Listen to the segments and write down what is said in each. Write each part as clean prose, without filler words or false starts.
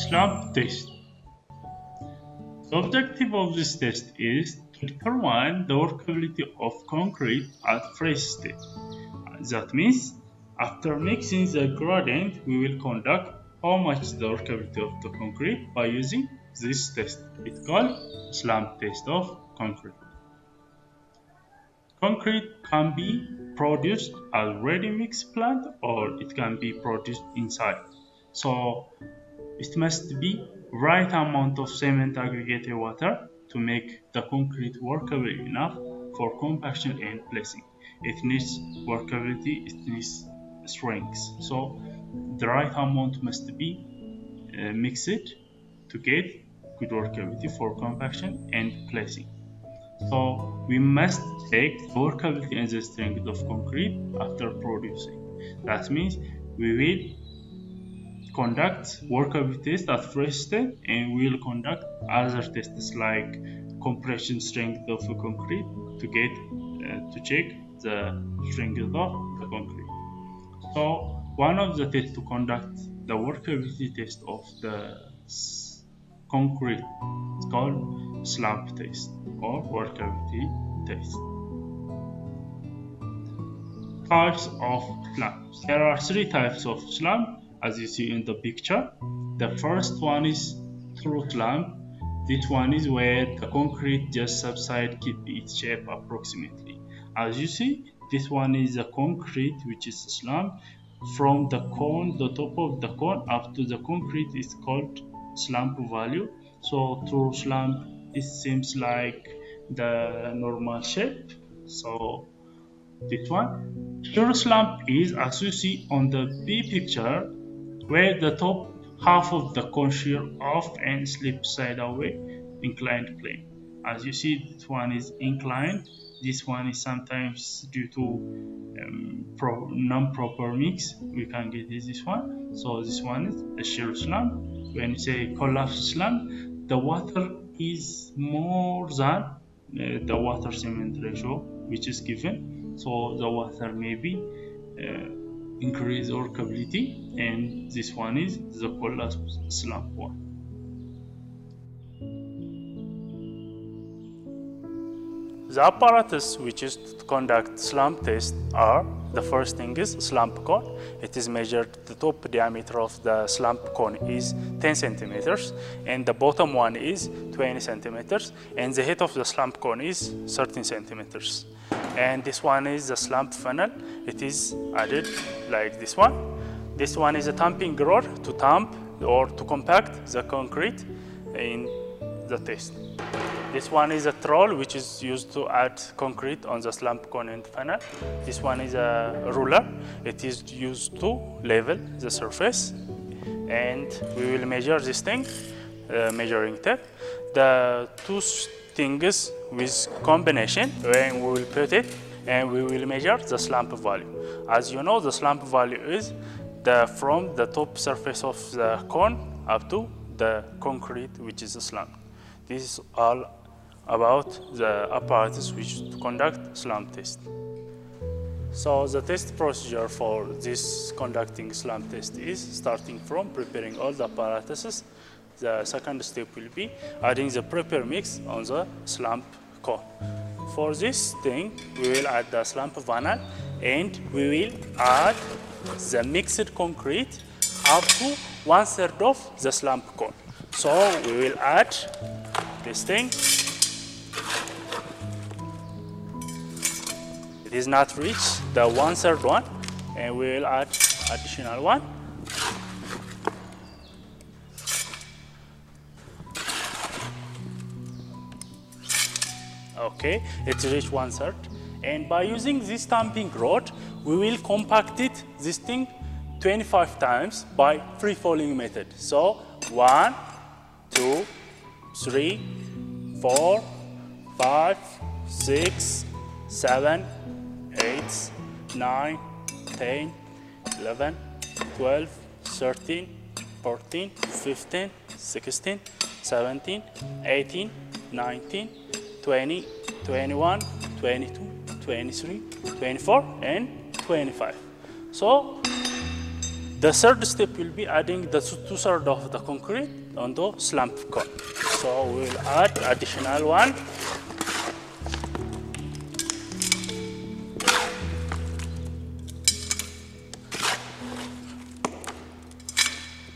Slump test. The objective of this test is to determine the workability of concrete at fresh state. That means, after mixing the gradient, we will conduct how much the workability of the concrete by using this test. It's called slump test of concrete. Concrete can be produced as ready-mix plant or it can be produced inside. So it must be right amount of cement aggregated water to make the concrete workable enough for compaction and placing. It needs workability, it needs strength. So the right amount must be mixed to get good workability for compaction and placing. So we must check the workability and the strength of concrete after producing. That means we will conduct workability test at fresh state and we will conduct other tests like compression strength of the concrete to get to check the strength of the concrete. So one of the tests to conduct the workability test of the concrete is called slump test or workability test. Types of slumps. There are three types of slump as you see in the picture. The first one is true slump. This one is where the concrete just subsides, keep its shape approximately. As you see, this one is a concrete which is a slump. From the cone, the top of the cone up to the concrete is called slump value. So true slump, it seems like the normal shape. So this one. Pure slump is, as you see on the B picture, where the top half of the cone shear off and slips sideways, inclined plane. As you see, this one is inclined. This one is sometimes due to non-proper mix. We can get this one. So this one is a shear slump. When you say collapse slump, the water is more than the water cement ratio which is given. So the water may be increase workability, and this one is the collapse slump one. The apparatus which is to conduct slump test are, the first thing is slump cone. It is measured, the top diameter of the slump cone is 10 centimeters and the bottom one is 20 centimeters and the head of the slump cone is 13 centimeters. And this one is the slump funnel. It is added like this one. This one is a tamping rod to tamp or to compact the concrete in the test. This one is a trowel which is used to add concrete on the slump cone and funnel. This one is a ruler. It is used to level the surface. And we will measure this thing, measuring tape. The two things with combination, when we will put it and we will measure the slump value. As you know, the slump value is from the top surface of the cone up to the concrete which is a slump. This is all about the apparatus which to conduct slump test. So the test procedure for this conducting slump test is starting from preparing all the apparatuses. The second step will be adding the prepare mix on the slump cone. For this thing, we will add the slump funnel and we will add the mixed concrete up to 1/3 of the slump cone. So we will add this thing. It is not reached the 1/3 one, and we will add additional one. Okay, it reached 1/3, and by using this tamping rod, we will compact it this thing 25 times by free falling method. So 1, 2, 3, 4, 5, 6, 7, 8, 9, 10, 11, 12, 13, 14, 15, 16, 17, 18, 19, 20, 21, 22, 23, 24, and 25. So The third step will be adding the two-thirds of the concrete on the slump cone. So we'll add additional one.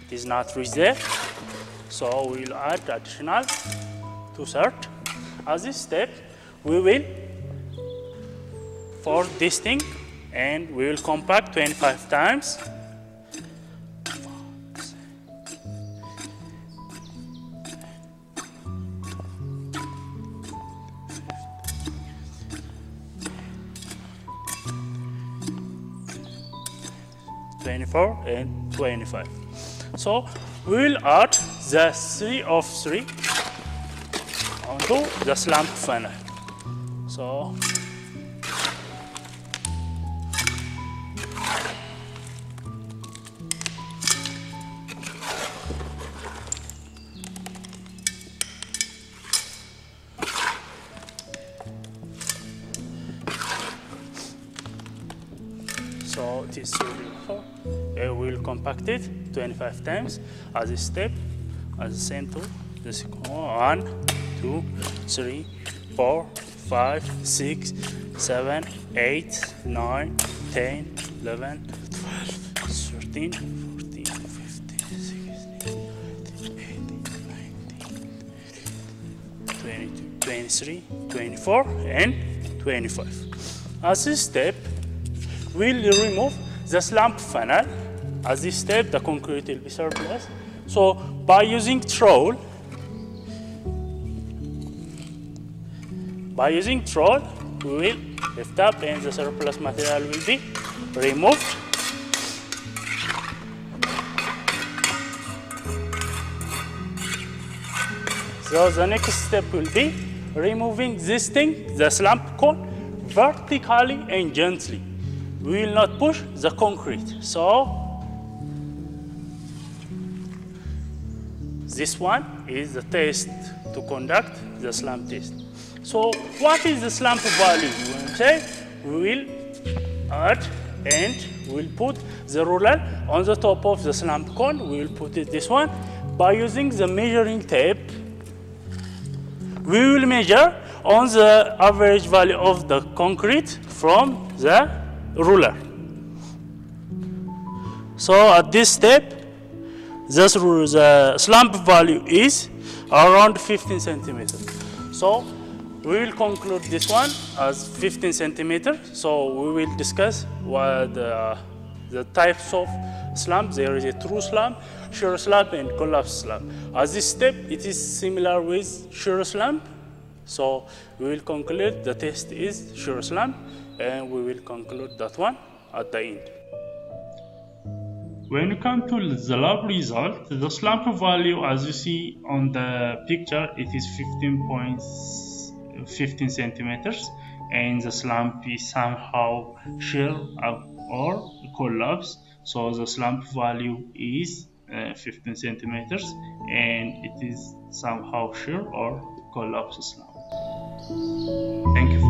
It is not reached there, so we'll add additional two-thirds. As this step, we will for this thing, and we will compact 25 times. And 25. So we will add the 3 of 3 onto the slump funnel. So it is 34. We will compact it 25 times as a step, as a same tool. This 1, 2, 3, 4, 5, 6, 7, 8, 9, 10, 11, 12, 13, 14, 15, 16, 17, 18, 19, 20, 23, 24, and 25. As a step, we'll remove the slump funnel. As this step, the concrete will be surplus. So by using trowel, we will lift up and the surplus material will be removed. So the next step will be removing this thing, the slump cone, vertically and gently. We will not push the concrete. So this one is the test to conduct the slump test. So what is the slump value? We will add and we'll put the ruler on the top of the slump cone. We will put it this one. By using the measuring tape, we will measure on the average value of the concrete from the ruler. So at this step, the slump value is around 15 centimeters. So we will conclude this one as 15 centimeters. So we will discuss what the types of slump. There is a true slump, shear slump, and collapse slump. As this step, it is similar with shear slump. So we will conclude the test is shear slump, and we will conclude that one at the end. When you come to the lab result, the slump value, as you see on the picture, it is 15 centimeters, and the slump is somehow shear or collapse. So the slump value is 15 centimeters, and it is somehow shear or collapse slump. Thank you.